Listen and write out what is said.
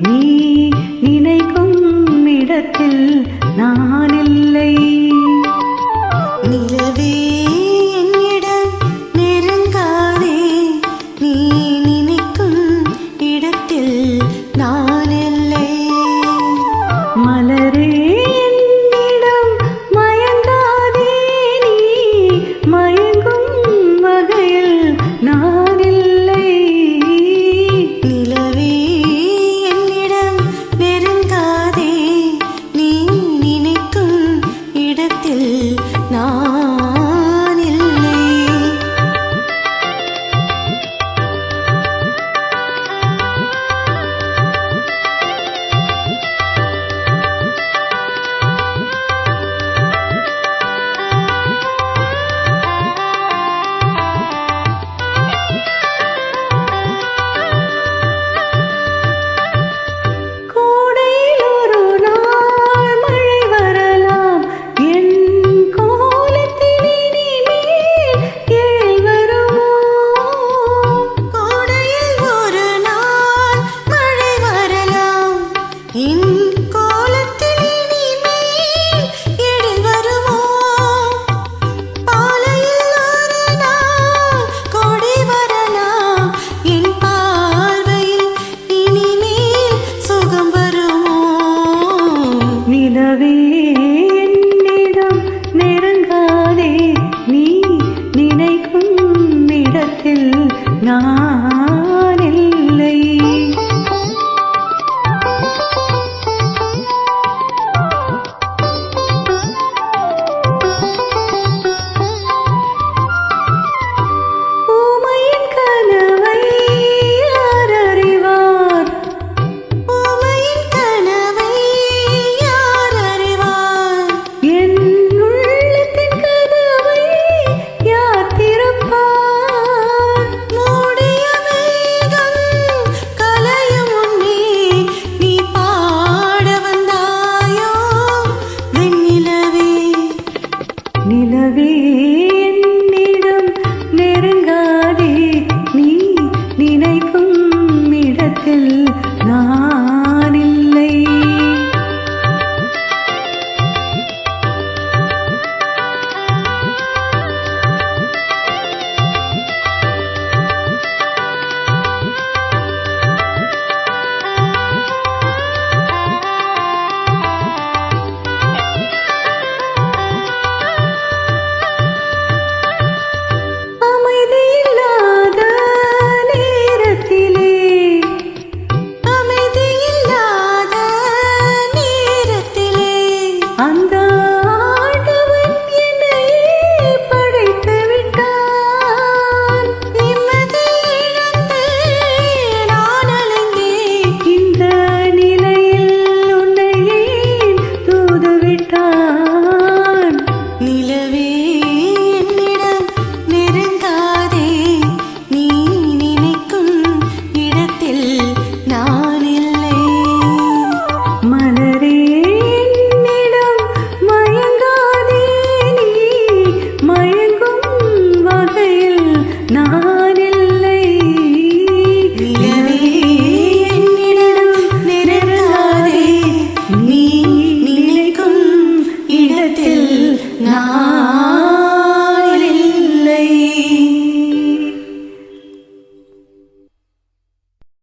நீ நினைக்கும் இடத்தில் நான் இல்லை. நிலவே என்னிடம் நெருங்காதே, நீ நினைக்கும் இடத்தில் நான் இல்லை. மலரே என்னிடம் மயங்காதே, நீ மயங்கும் வகையில் நான் இல்லை. நிலவே என்னிடம் நெருங்காதே, நீ நினைக்கும் இடத்தில் நான் இல்லை. கோடையில் ஒரு நாள் மழை வரலாம், என் கோலத்தில் இனிமேல் எழில் வருமோ? கோடையில் ஒரு நாள் மழை வரலாம், என் கோலத்தில் இனிமேல் எழில் வருமோ? பாலையில் ஒரு நாள் கொடி வரலாம், என் பார்வையில் இனிமேல் சுகம் வருமோ? நிலவே என்னிடம் நெருங்காதே, நீ நினைக்கும் இடத்தில் நான் இல்லை. ஊமையின் கனவை யார் அறிவார்? ஊமையின் கனவை யார் அறிவார்? என் உள்ளத்தின் கதவை யார் திறப்பார்? மூடிய மேகம் கலையும் முன்னே நீ பாட வந்தாயோ வெண்ணிலவே. நிலவே என்னிடம் நெருங்காதே, நீ நினைக்கும் இடத்தில் நான் இல்லை. அமைதியில்லாத நேரத்திலே, அமைதியில்லாத நேரத்திலே அந்த ஆண்டவன் என்னையே படைத்து விட்டான். நிம்மதி இழந்து நான் அலைந்தேன். இந்த நிலையில் உன்னை ஏன் தூதுவிட்டான்? நிலவே என்னிடம் நெருங்காதே, நீ நினைக்கும் இடத்தில் நான் இல்லை. மலரே என்னிடம் மயங்காதே, நீ மயங்கும் வகையில் நான் இல்லை. நிலவே என்னிடம் நெருங்காதே, நீ நினைக்கும் இடத்தில் நான்